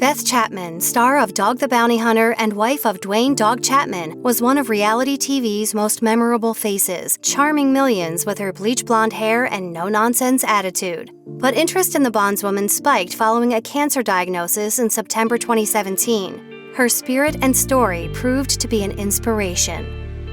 Beth Chapman, star of Dog the Bounty Hunter and wife of Duane "Dog" Chapman, was one of reality TV's most memorable faces, charming millions with her bleach blonde hair and no-nonsense attitude. But interest in the bondswoman spiked following a cancer diagnosis in September 2017. Her spirit and story proved to be an inspiration.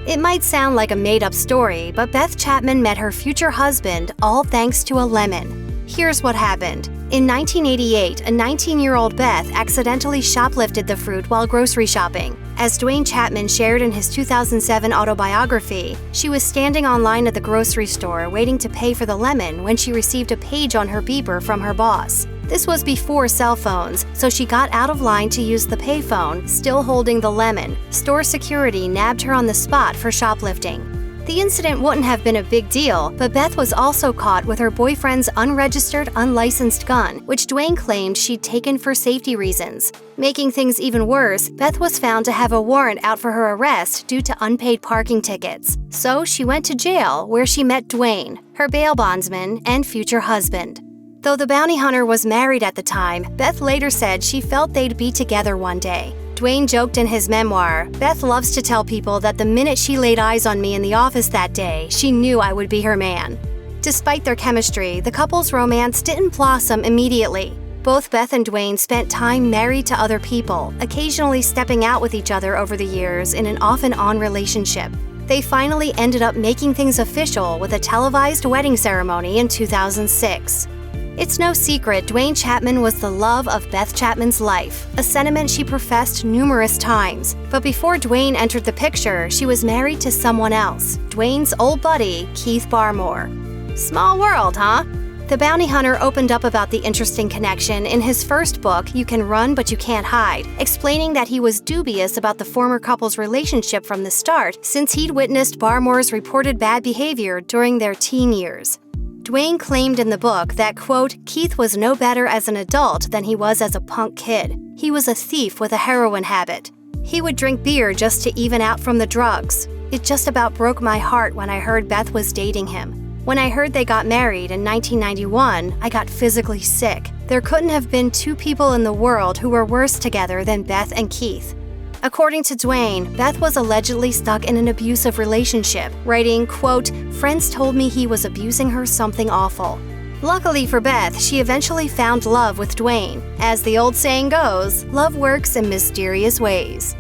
It might sound like a made-up story, but Beth Chapman met her future husband all thanks to a lemon. Here's what happened. In 1988, a 19-year-old Beth accidentally shoplifted the fruit while grocery shopping. As Duane Chapman shared in his 2007 autobiography, she was standing online at the grocery store waiting to pay for the lemon when she received a page on her beeper from her boss. This was before cell phones, so she got out of line to use the payphone, still holding the lemon. Store security nabbed her on the spot for shoplifting. The incident wouldn't have been a big deal, but Beth was also caught with her boyfriend's unregistered, unlicensed gun, which Duane claimed she'd taken for safety reasons. Making things even worse, Beth was found to have a warrant out for her arrest due to unpaid parking tickets. So she went to jail, where she met Duane, her bail bondsman and future husband. Though the bounty hunter was married at the time, Beth later said she felt they'd be together one day. Duane joked in his memoir, "Beth loves to tell people that the minute she laid eyes on me in the office that day, she knew I would be her man." Despite their chemistry, the couple's romance didn't blossom immediately. Both Beth and Duane spent time married to other people, occasionally stepping out with each other over the years in an off-and-on relationship. They finally ended up making things official with a televised wedding ceremony in 2006. It's no secret Duane Chapman was the love of Beth Chapman's life, a sentiment she professed numerous times. But before Duane entered the picture, she was married to someone else, Duane's old buddy, Keith Barmore. Small world, huh? The bounty hunter opened up about the interesting connection in his first book, You Can Run But You Can't Hide, explaining that he was dubious about the former couple's relationship from the start since he'd witnessed Barmore's reported bad behavior during their teen years. Duane claimed in the book that, quote, Keith was no better as an adult than he was as a punk kid. He was a thief with a heroin habit. He would drink beer just to even out from the drugs. It just about broke my heart when I heard Beth was dating him. When I heard they got married in 1991, I got physically sick. There couldn't have been two people in the world who were worse together than Beth and Keith. According to Duane, Beth was allegedly stuck in an abusive relationship, writing, quote, friends told me he was abusing her something awful. Luckily for Beth, she eventually found love with Duane. As the old saying goes, love works in mysterious ways.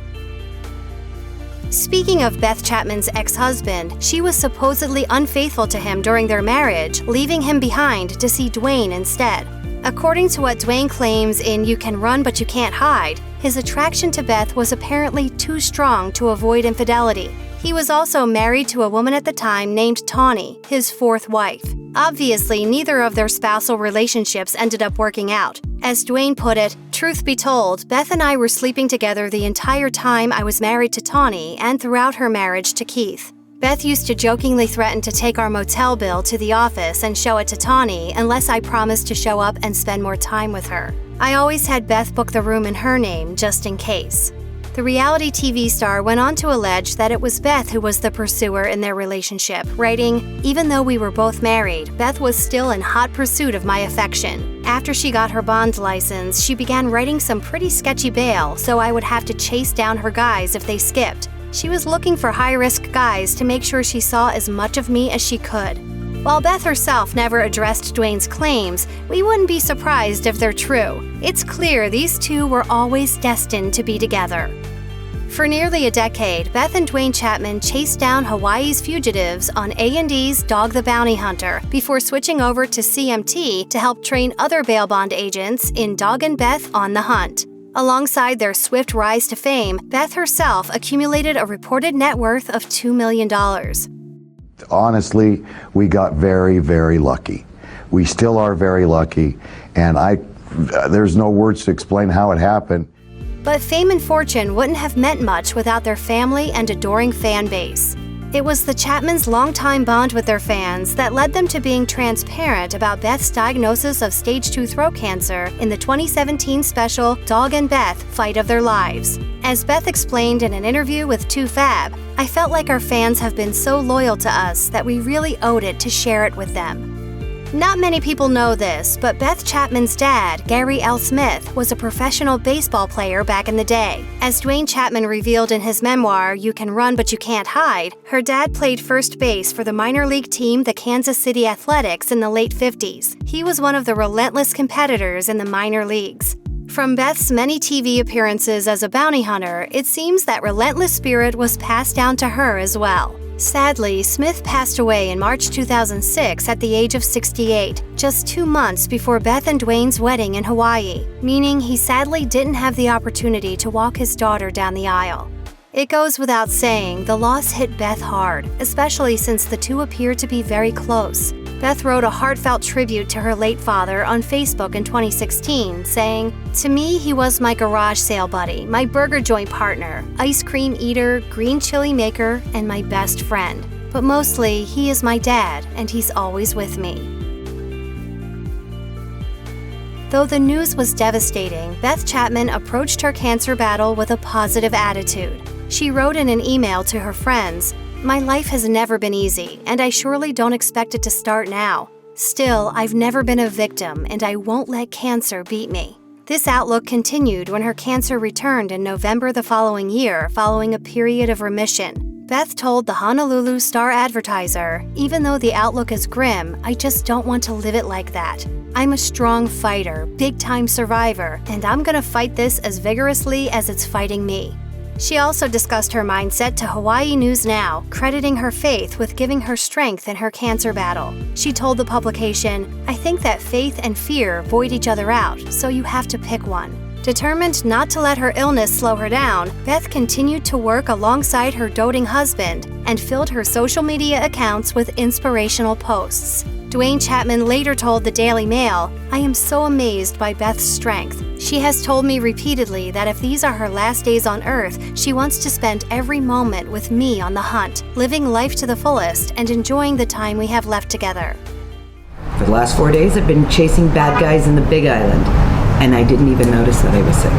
Speaking of Beth Chapman's ex-husband, she was supposedly unfaithful to him during their marriage, leaving him behind to see Duane instead. According to what Duane claims in You Can Run But You Can't Hide, his attraction to Beth was apparently too strong to avoid infidelity. He was also married to a woman at the time named Tawny, his fourth wife. Obviously, neither of their spousal relationships ended up working out. As Duane put it, truth be told, Beth and I were sleeping together the entire time I was married to Tawny and throughout her marriage to Keith. Beth used to jokingly threaten to take our motel bill to the office and show it to Tawny unless I promised to show up and spend more time with her. I always had Beth book the room in her name, just in case. The reality TV star went on to allege that it was Beth who was the pursuer in their relationship, writing, even though we were both married, Beth was still in hot pursuit of my affection. After she got her bond license, she began writing some pretty sketchy bail, so I would have to chase down her guys if they skipped. She was looking for high-risk guys to make sure she saw as much of me as she could. While Beth herself never addressed Duane's claims, we wouldn't be surprised if they're true. It's clear these two were always destined to be together. For nearly a decade, Beth and Duane Chapman chased down Hawaii's fugitives on A&E's Dog the Bounty Hunter before switching over to CMT to help train other bail bond agents in Dog and Beth on the Hunt. Alongside their swift rise to fame, Beth herself accumulated a reported net worth of $2 million. Honestly, we got very, very lucky. We still are very lucky, and there's no words to explain how it happened. But fame and fortune wouldn't have meant much without their family and adoring fan base. It was the Chapmans' longtime bond with their fans that led them to being transparent about Beth's diagnosis of stage 2 throat cancer in the 2017 special Dog and Beth Fight of Their Lives. As Beth explained in an interview with 2Fab, I felt like our fans have been so loyal to us that we really owed it to share it with them. Not many people know this, but Beth Chapman's dad, Gary L. Smith, was a professional baseball player back in the day. As Duane Chapman revealed in his memoir, You Can Run But You Can't Hide, her dad played first base for the minor league team, the Kansas City Athletics, in the late 50s. He was one of the relentless competitors in the minor leagues. From Beth's many TV appearances as a bounty hunter, it seems that relentless spirit was passed down to her as well. Sadly, Smith passed away in March 2006 at the age of 68, just 2 months before Beth and Duane's wedding in Hawaii, meaning he sadly didn't have the opportunity to walk his daughter down the aisle. It goes without saying, the loss hit Beth hard, especially since the two appear to be very close. Beth wrote a heartfelt tribute to her late father on Facebook in 2016, saying, "To me, he was my garage sale buddy, my burger joint partner, ice cream eater, green chili maker, and my best friend. But mostly, he is my dad, and he's always with me." Though the news was devastating, Beth Chapman approached her cancer battle with a positive attitude. She wrote in an email to her friends, "My life has never been easy, and I surely don't expect it to start now. Still, I've never been a victim, and I won't let cancer beat me." This outlook continued when her cancer returned in November the following year, following a period of remission. Beth told the Honolulu Star-Advertiser, "Even though the outlook is grim, I just don't want to live it like that. I'm a strong fighter, big-time survivor, and I'm gonna fight this as vigorously as it's fighting me." She also discussed her mindset to Hawaii News Now, crediting her faith with giving her strength in her cancer battle. She told the publication, "I think that faith and fear void each other out, so you have to pick one." Determined not to let her illness slow her down, Beth continued to work alongside her doting husband and filled her social media accounts with inspirational posts. Duane Chapman later told the Daily Mail, "I am so amazed by Beth's strength. She has told me repeatedly that if these are her last days on Earth, she wants to spend every moment with me on the hunt, living life to the fullest and enjoying the time we have left together." For the last 4 days, I've been chasing bad guys in the Big Island, and I didn't even notice that I was sick.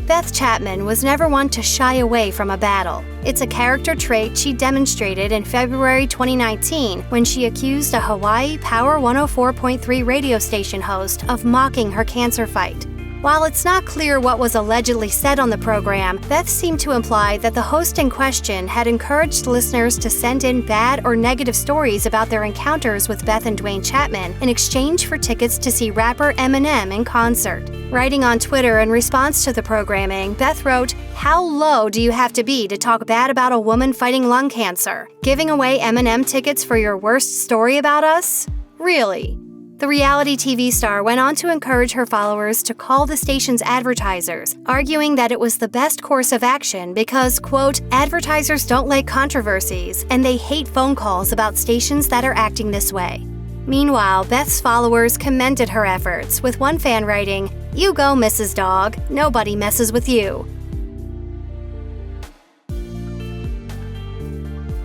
Beth Chapman was never one to shy away from a battle. It's a character trait she demonstrated in February 2019 when she accused a Hawaii Power 104.3 radio station host of mocking her cancer fight. While it's not clear what was allegedly said on the program, Beth seemed to imply that the host in question had encouraged listeners to send in bad or negative stories about their encounters with Beth and Duane Chapman in exchange for tickets to see rapper Eminem in concert. Writing on Twitter in response to the programming, Beth wrote, "How low do you have to be to talk bad about a woman fighting lung cancer? Giving away Eminem tickets for your worst story about us? Really?" The reality TV star went on to encourage her followers to call the station's advertisers, arguing that it was the best course of action because, quote, "advertisers don't like controversies, and they hate phone calls about stations that are acting this way." Meanwhile, Beth's followers commended her efforts, with one fan writing, "You go, Mrs. Dog. Nobody messes with you."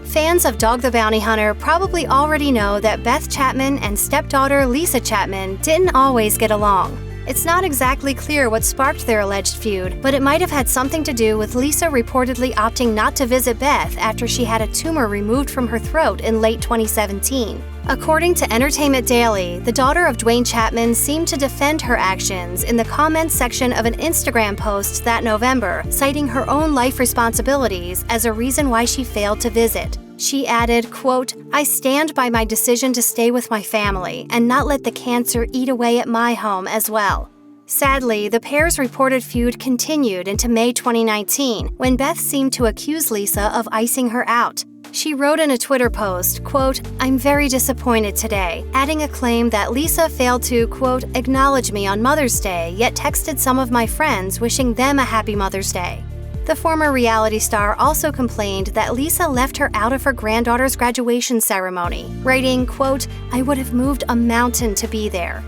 Fans of Dog the Bounty Hunter probably already know that Beth Chapman and stepdaughter Lisa Chapman didn't always get along. It's not exactly clear what sparked their alleged feud, but it might have had something to do with Lisa reportedly opting not to visit Beth after she had a tumor removed from her throat in late 2017. According to Entertainment Daily, the daughter of Duane Chapman seemed to defend her actions in the comments section of an Instagram post that November, citing her own life responsibilities as a reason why she failed to visit. She added, quote, "I stand by my decision to stay with my family and not let the cancer eat away at my home as well." Sadly, the pair's reported feud continued into May 2019, when Beth seemed to accuse Lisa of icing her out. She wrote in a Twitter post, quote, "I'm very disappointed today," adding a claim that Lisa failed to, quote, "acknowledge me on Mother's Day, yet texted some of my friends wishing them a happy Mother's Day." The former reality star also complained that Lisa left her out of her granddaughter's graduation ceremony, writing, quote, "I would have moved a mountain to be there."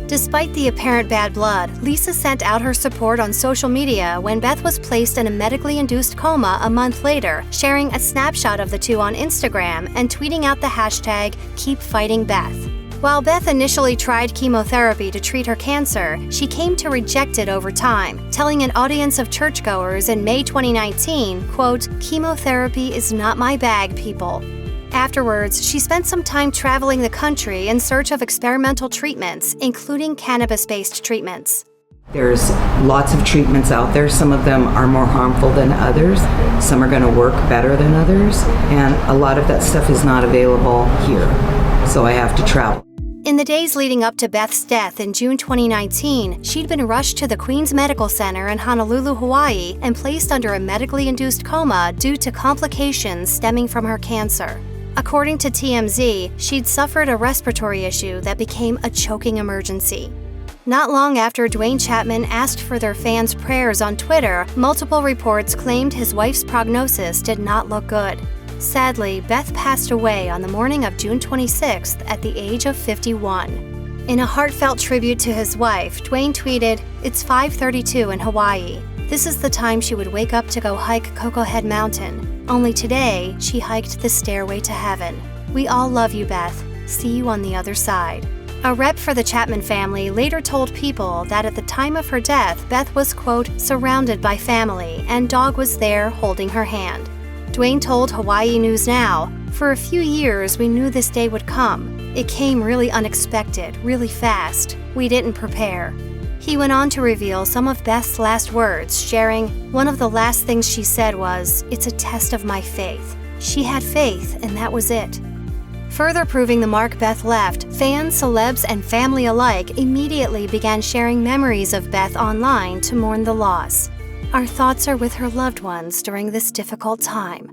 Despite the apparent bad blood, Lisa sent out her support on social media when Beth was placed in a medically-induced coma a month later, sharing a snapshot of the two on Instagram and tweeting out the hashtag #KeepFightingBeth. While Beth initially tried chemotherapy to treat her cancer, she came to reject it over time, telling an audience of churchgoers in May 2019, quote, "Chemotherapy is not my bag, people." Afterwards, she spent some time traveling the country in search of experimental treatments, including cannabis-based treatments. There's lots of treatments out there. Some of them are more harmful than others. Some are going to work better than others. And a lot of that stuff is not available here. So I have to travel. In the days leading up to Beth's death in June 2019, she'd been rushed to the Queen's Medical Center in Honolulu, Hawaii, and placed under a medically-induced coma due to complications stemming from her cancer. According to TMZ, she'd suffered a respiratory issue that became a choking emergency. Not long after Duane Chapman asked for their fans' prayers on Twitter, multiple reports claimed his wife's prognosis did not look good. Sadly, Beth passed away on the morning of June 26th at the age of 51. In a heartfelt tribute to his wife, Duane tweeted, "It's 5:32 in Hawaii. This is the time she would wake up to go hike Coco Head Mountain. Only today, she hiked the stairway to heaven. We all love you, Beth. See you on the other side." A rep for the Chapman family later told People that at the time of her death, Beth was, quote, surrounded by family, and Dog was there holding her hand. Duane told Hawaii News Now, "For a few years, we knew this day would come. It came really unexpected, really fast. We didn't prepare." He went on to reveal some of Beth's last words, sharing, "One of the last things she said was, 'It's a test of my faith.' She had faith, and that was it." Further proving the mark Beth left, fans, celebs, and family alike immediately began sharing memories of Beth online to mourn the loss. Our thoughts are with her loved ones during this difficult time.